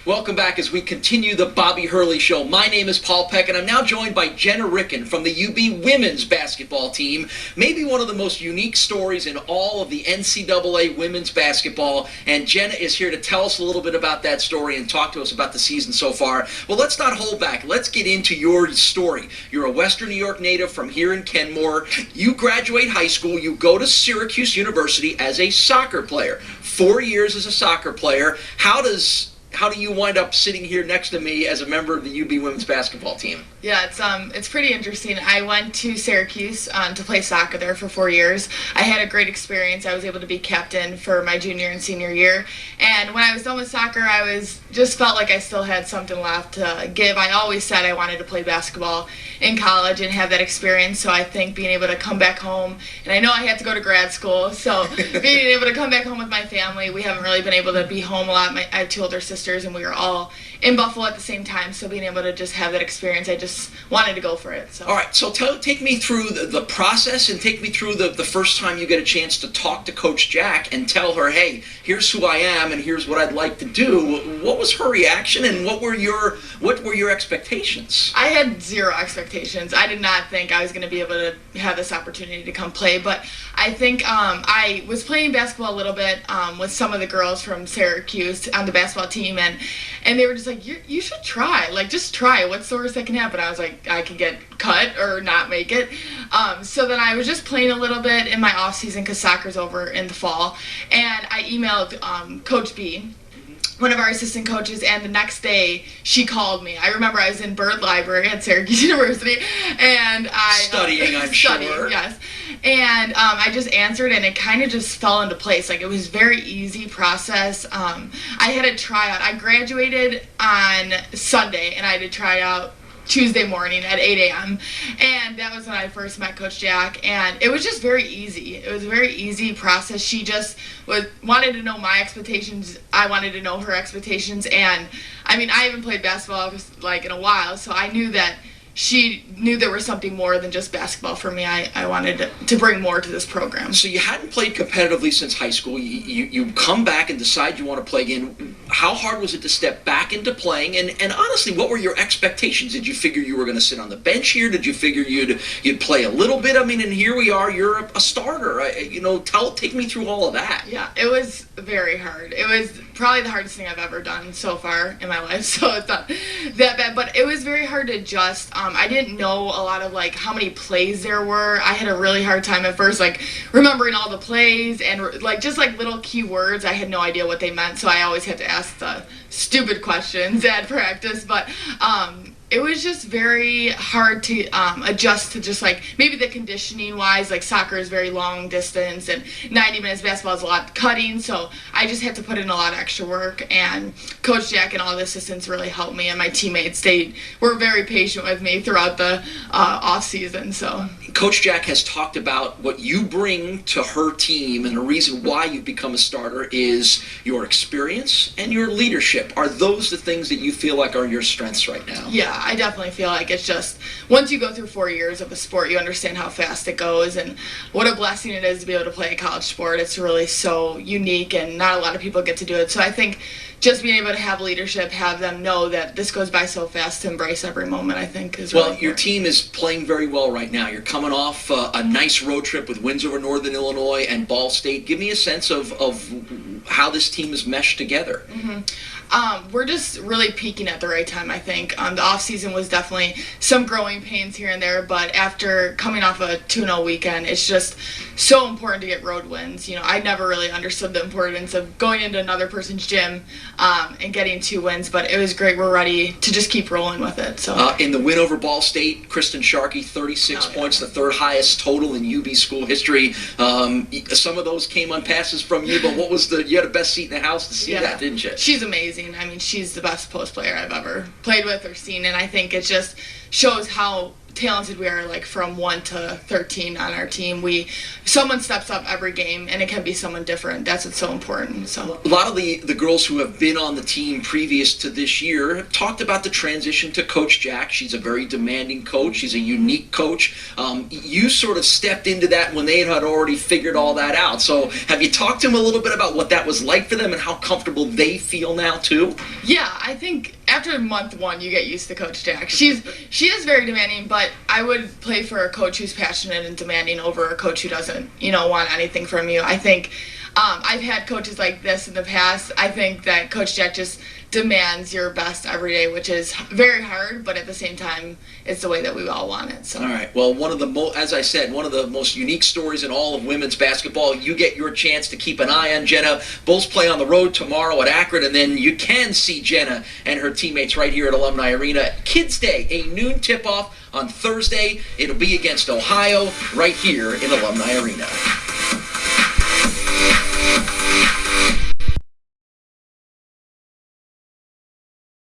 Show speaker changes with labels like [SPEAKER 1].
[SPEAKER 1] Welcome back as we continue the Bobby Hurley Show. My name is Paul Peck, and I'm now joined by Jenna Rickan from the UB women's basketball team. Maybe one of the most unique stories in all of the NCAA women's basketball. And Jenna is here to tell us a little bit about that story and talk to us about the season so far. Well, let's not hold back. Let's get into your story. You're a Western New York native from here in Kenmore. You graduate high school. You go to Syracuse University as a soccer player. 4 years as a soccer player. How do you wind up sitting here next to me as a member of the UB women's basketball team?
[SPEAKER 2] Yeah, it's pretty interesting. I went to Syracuse to play soccer there for 4 years. I had a great experience. I was able to be captain for my junior and senior year. And when I was done with soccer, I just felt like I still had something left to give. I always said I wanted to play basketball in college and have that experience. So I think being able to come back home, and I know I had to go to grad school, so being able to come back home with my family, we haven't really been able to be home a lot. I have two older sisters, and we were all in Buffalo at the same time, so being able to just have that experience, I just wanted to go for it. So.
[SPEAKER 1] All right, so take me through the process and take me through the first time you get a chance to talk to Coach Jack and tell her, hey, here's who I am and here's what I'd like to do. What was her reaction and what were your expectations?
[SPEAKER 2] I had zero expectations. I did not think I was going to be able to have this opportunity to come play, but I think I was playing basketball a little bit with some of the girls from Syracuse on the basketball team, and they were just like, you should try. Like, just try. What's the worst that can happen? I was like, I could get cut or not make it. So then I was just playing a little bit in my off season because soccer's over in the fall, and I emailed Coach B, one of our assistant coaches, and the next day she called me. I remember I was in Byrd Library at Syracuse University, and
[SPEAKER 1] studying, I'm sure.
[SPEAKER 2] Yes. And I just answered, and it kind of just fell into place. Like, it was a very easy process. I had a tryout. I graduated on Sunday, and I had a tryout Tuesday morning at 8 a.m. And that was when I first met Coach Jack, and it was just very easy. It was a very easy process. She just wanted to know my expectations. I wanted to know her expectations, and I mean, I haven't played basketball like in a while, so I knew that she knew there was something more than just basketball for me. I wanted to bring more to this program.
[SPEAKER 1] So you hadn't played competitively since high school. You come back and decide you want to play again. How hard was it to step back into playing? And honestly, what were your expectations? Did you figure you were going to sit on the bench here? Did you figure you'd play a little bit? I mean, and here we are. You're a starter. Take me through all of that.
[SPEAKER 2] Yeah, it was very hard. It was probably the hardest thing I've ever done so far in my life. So it's not that bad, but it was very hard to adjust. I didn't know a lot of like how many plays there were. I had a really hard time at first, like remembering all the plays and like just like little key words. I had no idea what they meant, so I always had to ask the stupid questions at practice. But it was just very hard to adjust to just like maybe the conditioning wise, like soccer is very long distance and 90 minutes basketball is a lot cutting, so I just had to put in a lot of extra work, and Coach Jack and all the assistants really helped me, and my teammates, they were very patient with me throughout the off season. So
[SPEAKER 1] Coach Jack has talked about what you bring to her team, and the reason why you've become a starter is your experience and your leadership. Are those the things that you feel like are your strengths right now?
[SPEAKER 2] Yeah, I definitely feel like it's just, once you go through 4 years of a sport, you understand how fast it goes and what a blessing it is to be able to play a college sport. It's really so unique, and not a lot of people get to do it. So I think just being able to have leadership, have them know that this goes by so fast, to embrace every moment, I think is really important.
[SPEAKER 1] Your team is playing very well right now. You're coming off a nice road trip with wins over Northern Illinois and Ball State. Give me a sense of how this team is meshed together.
[SPEAKER 2] Mm-hmm. We're just really peaking at the right time, I think. The off-season was definitely some growing pains here and there, but after coming off a 2-0 weekend, it's just so important to get road wins. You know, I never really understood the importance of going into another person's gym and getting 2 wins, but it was great. We're ready to just keep rolling with it. So
[SPEAKER 1] in the win over Ball State, Kristen Sharkey, 36 points, the third highest total in UB school history. Some of those came on passes from you, but you had the best seat in the house to see that, didn't you?
[SPEAKER 2] She's amazing. I mean, she's the best post player I've ever played with or seen, and I think it just shows how talented we are, like from 1 to 13 on our team. Someone steps up every game, and it can be someone different. That's what's so important. So
[SPEAKER 1] a lot of the girls who have been on the team previous to this year have talked about the transition to Coach Jack. She's a very demanding coach. She's a unique coach. You sort of stepped into that when they had already figured all that out. So have you talked to them a little bit about what that was like for them and how comfortable they feel now too?
[SPEAKER 2] Yeah, I think after month 1, you get used to Coach Jack. She is very demanding, but I would play for a coach who's passionate and demanding over a coach who doesn't, want anything from you. I think I've had coaches like this in the past. I think that Coach Jack just demands your best every day, which is very hard, but at the same time, it's the way that we all want it. So.
[SPEAKER 1] All right. Well, as I said, one of the most unique stories in all of women's basketball. You get your chance to keep an eye on Jenna. Bulls play on the road tomorrow at Akron, and then you can see Jenna and her teammates right here at Alumni Arena. Kids Day, a noon tip-off on Thursday. It'll be against Ohio right here in Alumni Arena.